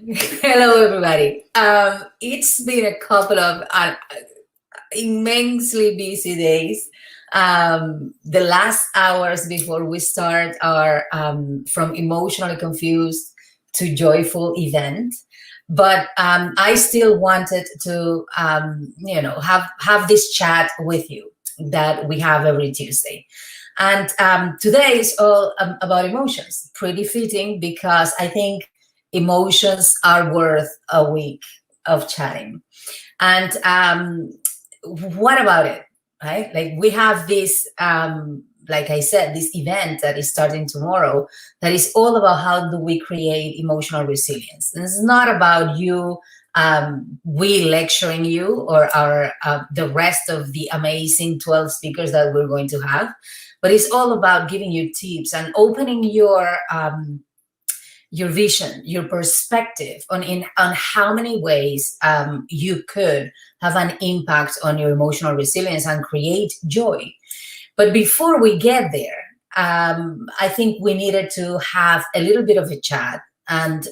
Hello, everybody. It's been a couple of immensely busy days. The last hours before we start are from emotionally confused to joyful event. But I still wanted to, have this chat with you that we have every Tuesday. And today is all about emotions. Pretty fitting because I think emotions are worth a week of chatting. And what about it, right? Like we have this, like I said, this event that is starting tomorrow that is all about how do we create emotional resilience. And it's not about you, we lecturing you or our the rest of the amazing 12 speakers that we're going to have, but it's all about giving you tips and opening your vision, your perspective on how many ways you could have an impact on your emotional resilience and create joy. But before we get there, I think we needed to have a little bit of a chat and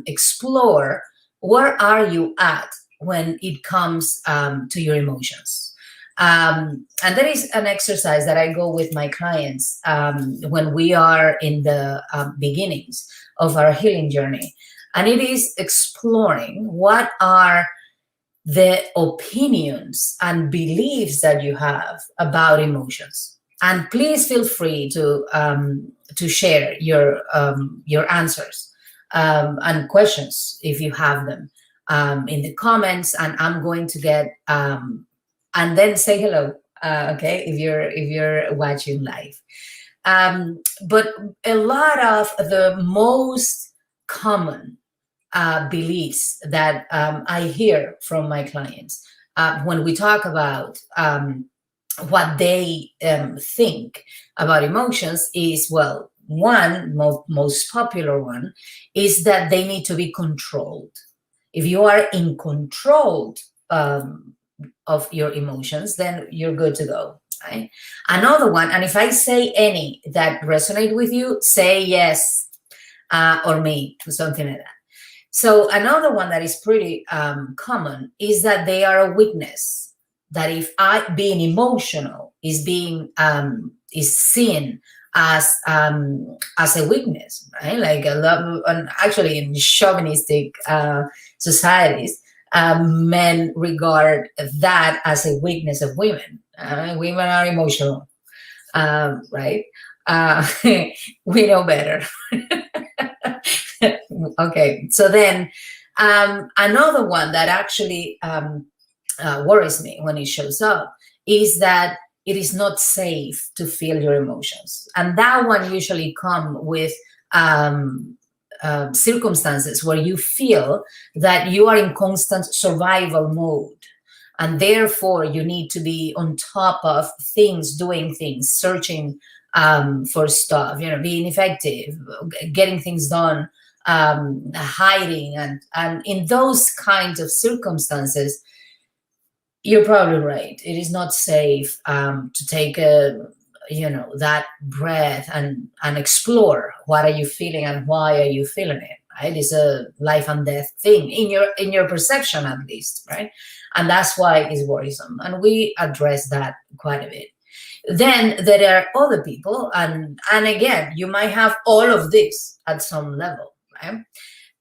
explore where are you at when it comes to your emotions. And that is an exercise that I go with my clients when we are in the beginnings of our healing journey. And it is exploring what are the opinions and beliefs that you have about emotions. And please feel free to share your answers and questions if you have them in the comments. And I'm going to get and then say hello, okay, if you're watching live. But a lot of the most common beliefs that I hear from my clients when we talk about what they think about emotions is, well, one most popular one is that they need to be controlled. If you are in control of your emotions, then you're good to go. Right? Another one, and if I say any that resonate with you, say yes or me, or something like that. So another one that is pretty common is that they are a weakness. That if I being emotional is being is seen as a weakness, right? Like a lot, actually in chauvinistic societies, men regard that as a weakness of women. Women are emotional, right? We know better. Okay, so then another one that actually worries me when it shows up is that it is not safe to feel your emotions. And that one usually come with circumstances where you feel that you are in constant survival mode. And therefore, you need to be on top of things, doing things, searching for stuff, being effective, getting things done, hiding. And in those kinds of circumstances, you're probably right. It is not safe to take that breath and explore what are you feeling and why are you feeling it. Right? It's a life and death thing in your perception, at least, right? And that's why it's worrisome. And we address that quite a bit. Then there are other people, and again, you might have all of this at some level, right?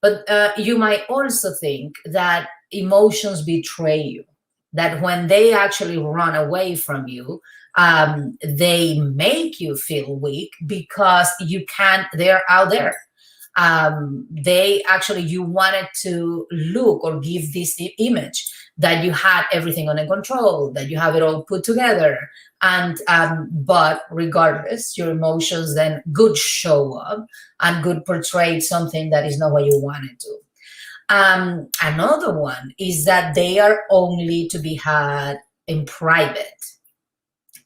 But you might also think that emotions betray you, that when they actually run away from you, they make you feel weak because you can't, they're out there. They actually, you wanted to look or give this image that you had everything under control, that you have it all put together. And but regardless, your emotions then could show up and could portray something that is not what you wanted to. Another one is that they are only to be had in private,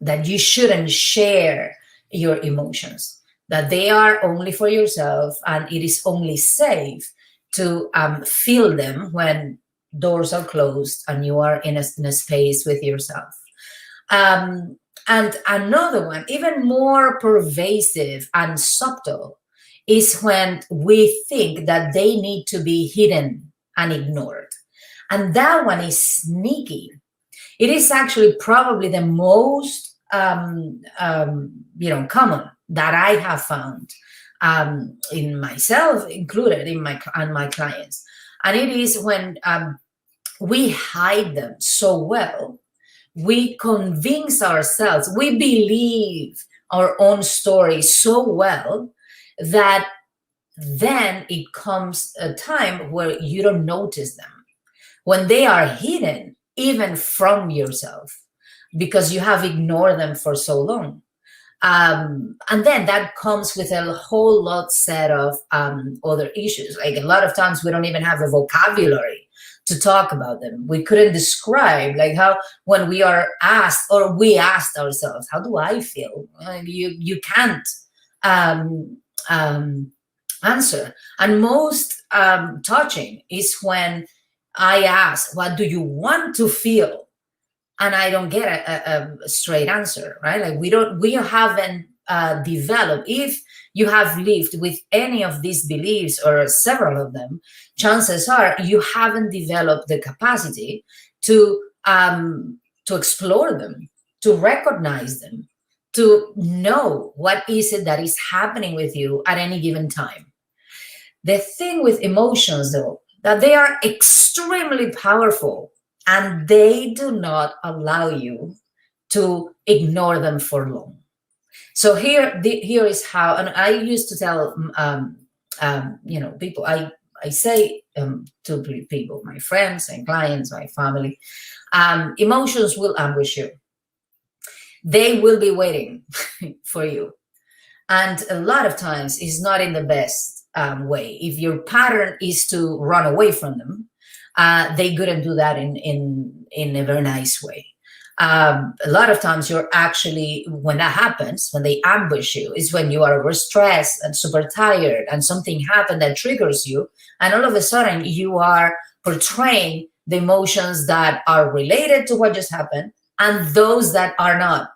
that you shouldn't share your emotions, that they are only for yourself, and it is only safe to feel them when doors are closed and you are in a space with yourself. And another one, even more pervasive and subtle, is when we think that they need to be hidden and ignored. And that one is sneaky. It is actually probably the most common that I have found in myself, included in my clients. And it is when we hide them so well, we convince ourselves, we believe our own story so well that then it comes a time where you don't notice them when they are hidden even from yourself because you have ignored them for so long. And then that comes with a whole lot set of other issues. Like a lot of times we don't even have a vocabulary to talk about them. We couldn't describe, like, how when we are asked, or we asked ourselves, how do I feel? You can't answer. And most touching is when I ask, what do you want to feel? And I don't get a straight answer, right? Like we haven't developed. If you have lived with any of these beliefs or several of them, chances are you haven't developed the capacity to explore them, to recognize them, to know what is it that is happening with you at any given time. The thing with emotions, though, that they are extremely powerful and they do not allow you to ignore them for long. So here is how, and I used to tell people, I say to people, my friends and clients, my family, emotions will ambush you. They will be waiting for you. And a lot of times it's not in the best way. If your pattern is to run away from them, they couldn't do that in a very nice way. A lot of times you're actually, when that happens, when they ambush you, is when you are overstressed and super tired and something happened that triggers you. And all of a sudden you are portraying the emotions that are related to what just happened and those that are not.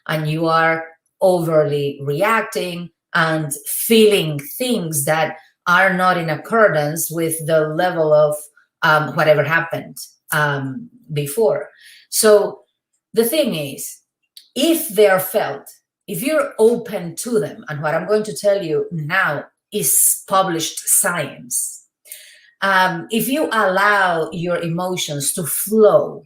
And you are overly reacting and feeling things that are not in accordance with the level of whatever happened before. So the thing is, if they're felt, if you're open to them, and what I'm going to tell you now is published science, if you allow your emotions to flow,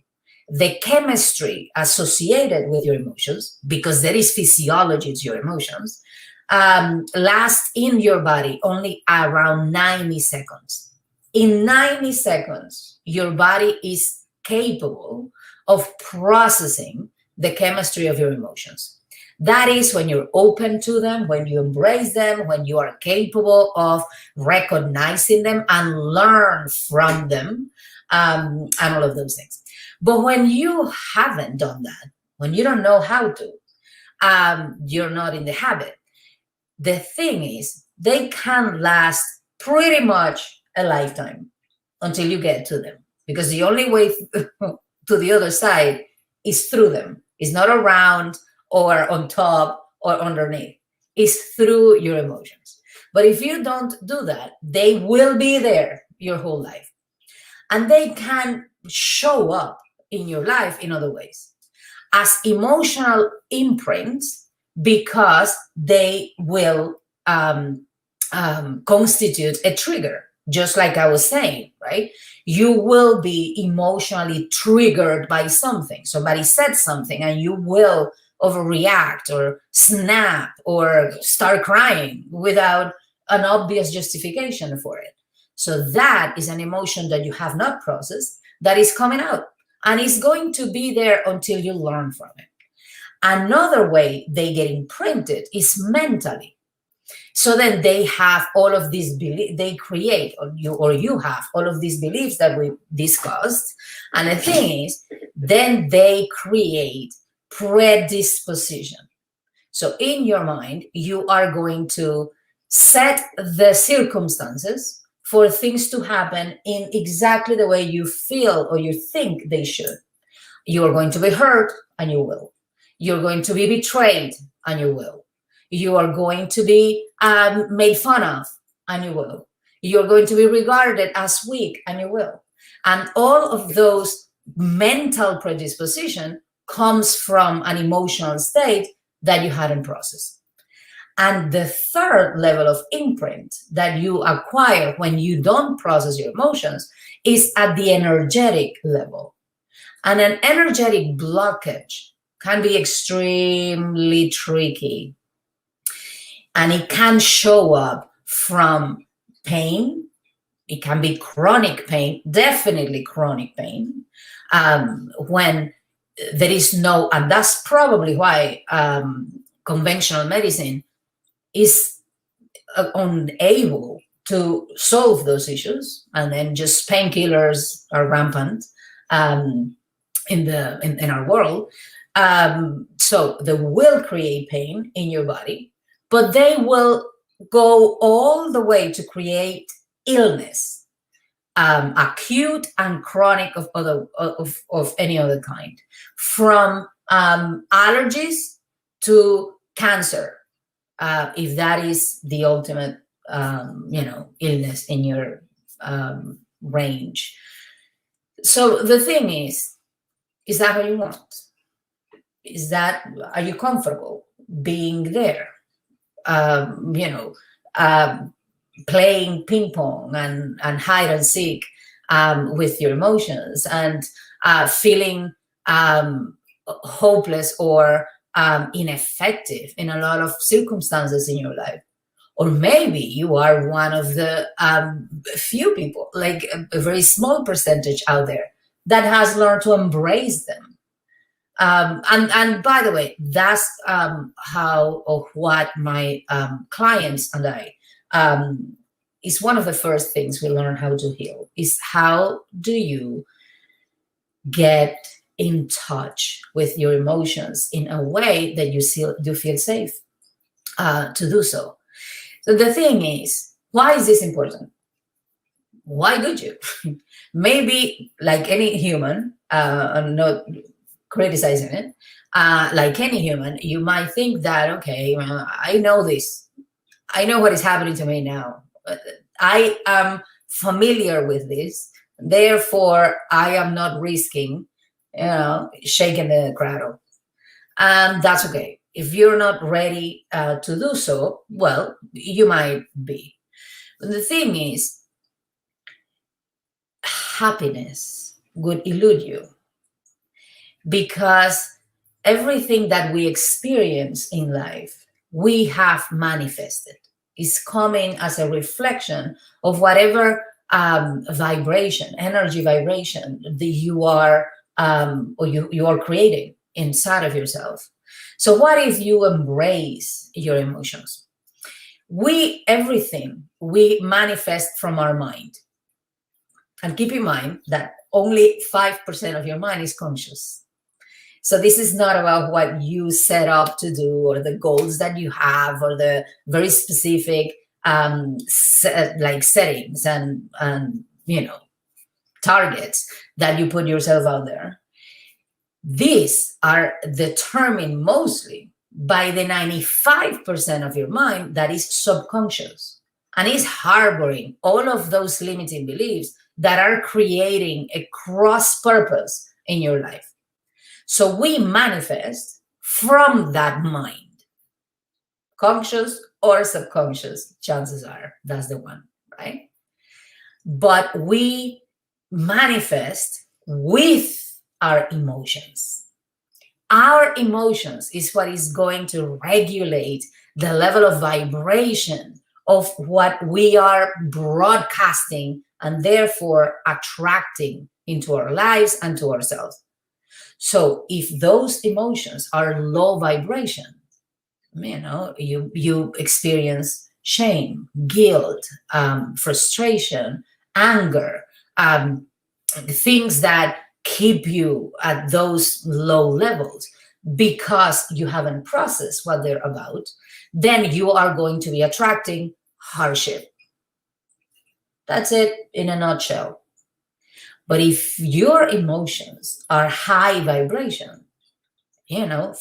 the chemistry associated with your emotions, because there is physiology to your emotions, lasts in your body only around 90 seconds. In 90 seconds, your body is capable of processing the chemistry of your emotions. That is when you're open to them, when you embrace them, when you are capable of recognizing them and learn from them, and all of those things. But when you haven't done that, when you don't know how to, you're not in the habit. The thing is, they can last pretty much a lifetime until you get to them, because the only way to the other side is through them. It's not around or on top or underneath. It's through your emotions. But if you don't do that, they will be there your whole life. And they can show up in your life in other ways as emotional imprints, because they will constitute a trigger. Just like I was saying, right? You will be emotionally triggered by something. Somebody said something and you will overreact or snap or start crying without an obvious justification for it. So that is an emotion that you have not processed that is coming out, and is going to be there until you learn from it. Another way they get imprinted is mentally. So then they have all of these beliefs, they create, or you have all of these beliefs that we discussed. And the thing is, then they create predisposition. So in your mind, you are going to set the circumstances for things to happen in exactly the way you feel or you think they should. You are going to be hurt, and you will. You're going to be betrayed, and you will. You are going to be made fun of, and you will. You're going to be regarded as weak, and you will. And all of those mental predisposition comes from an emotional state that you hadn't processed. And the third level of imprint that you acquire when you don't process your emotions is at the energetic level. And an energetic blockage can be extremely tricky. And it can show up from pain. It can be chronic pain, definitely chronic pain, when there is no, and that's probably why conventional medicine is unable to solve those issues, and then just painkillers are rampant in our world. So they will create pain in your body, but they will go all the way to create illness, acute and chronic of any other kind, from allergies to cancer, if that is the ultimate illness in your range. So the thing is that what you want? Are you comfortable being there? Playing ping pong and hide and seek with your emotions, and feeling hopeless or ineffective in a lot of circumstances in your life. Or maybe you are one of the few people, like a very small percentage out there, that has learned to embrace them. And by the way, that's how or what my clients and I, is one of the first things we learn how to heal, is how do you get in touch with your emotions in a way that you feel safe to do so. So the thing is, why is this important? Why would you? Maybe like any human, I'm not criticizing it, like any human, you might think that, okay, I know this. I know what is happening to me now. I am familiar with this. Therefore, I am not risking, shaking the cradle. And that's okay. If you're not ready to do so, well, you might be. But the thing is, happiness would elude you, because everything that we experience in life, we have manifested, is coming as a reflection of whatever vibration, energy vibration that you are or you are creating inside of yourself. So what if you embrace your emotions? Everything we manifest from our mind. And keep in mind that only 5% of your mind is conscious. So this is not about what you set up to do, or the goals that you have, or the very specific settings and targets that you put yourself out there. These are determined mostly by the 95% of your mind that is subconscious and is harboring all of those limiting beliefs that are creating a cross purpose in your life. So we manifest from that mind, conscious or subconscious, chances are that's the one, right? But we manifest with our emotions. Our emotions is what is going to regulate the level of vibration of what we are broadcasting and therefore attracting into our lives and to ourselves. So if those emotions are low vibration, you experience shame, guilt, frustration, anger, things that keep you at those low levels because you haven't processed what they're about, then you are going to be attracting hardship. That's it in a nutshell. But if your emotions are high vibration,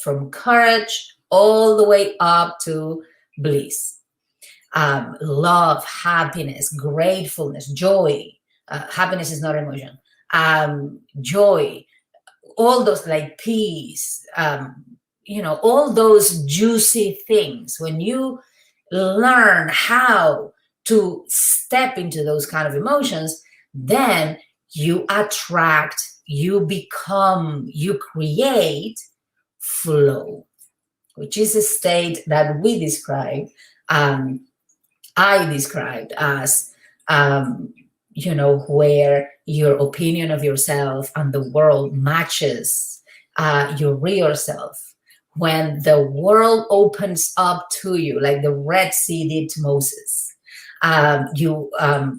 from courage, all the way up to bliss. Love, happiness, gratefulness, joy. Happiness is not emotion. Joy, all those, like peace, all those juicy things. When you learn how to step into those kind of emotions, then you attract, you become, you create flow, which is a state that we describe, I described as, where your opinion of yourself and the world matches your real self. When the world opens up to you, like the Red Sea did to Moses, you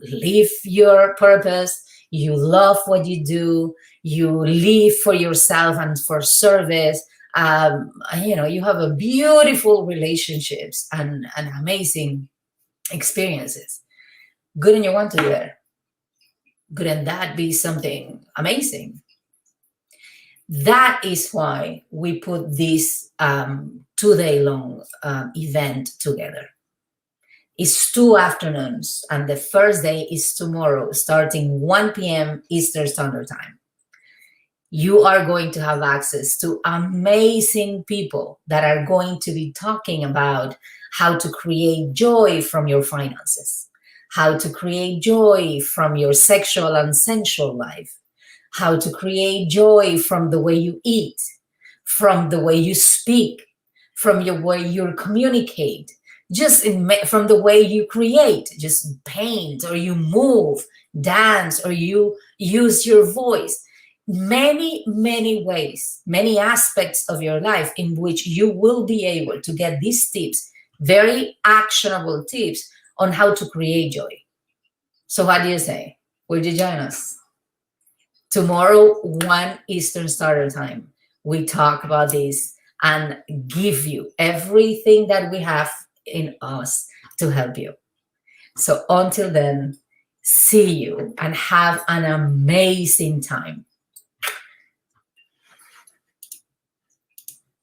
live your purpose, you love what you do, you live for yourself and for service. You have a beautiful relationships and amazing experiences. Couldn't you want to do it? Couldn't that be something amazing? That is why we put this 2-day-long event together. It's 2 afternoons, and the first day is tomorrow, starting 1 p.m. Eastern Standard Time. You are going to have access to amazing people that are going to be talking about how to create joy from your finances, how to create joy from your sexual and sensual life, how to create joy from the way you eat, from the way you speak, from your way you communicate, from the way you create, just paint or you move, dance, or you use your voice. Many, many ways, many aspects of your life in which you will be able to get these tips, very actionable tips on how to create joy. So what do you say? Will you join us? Tomorrow, 1 Eastern Standard Time, we talk about this and give you everything that we have in us to help you. So until then, see you and have an amazing time.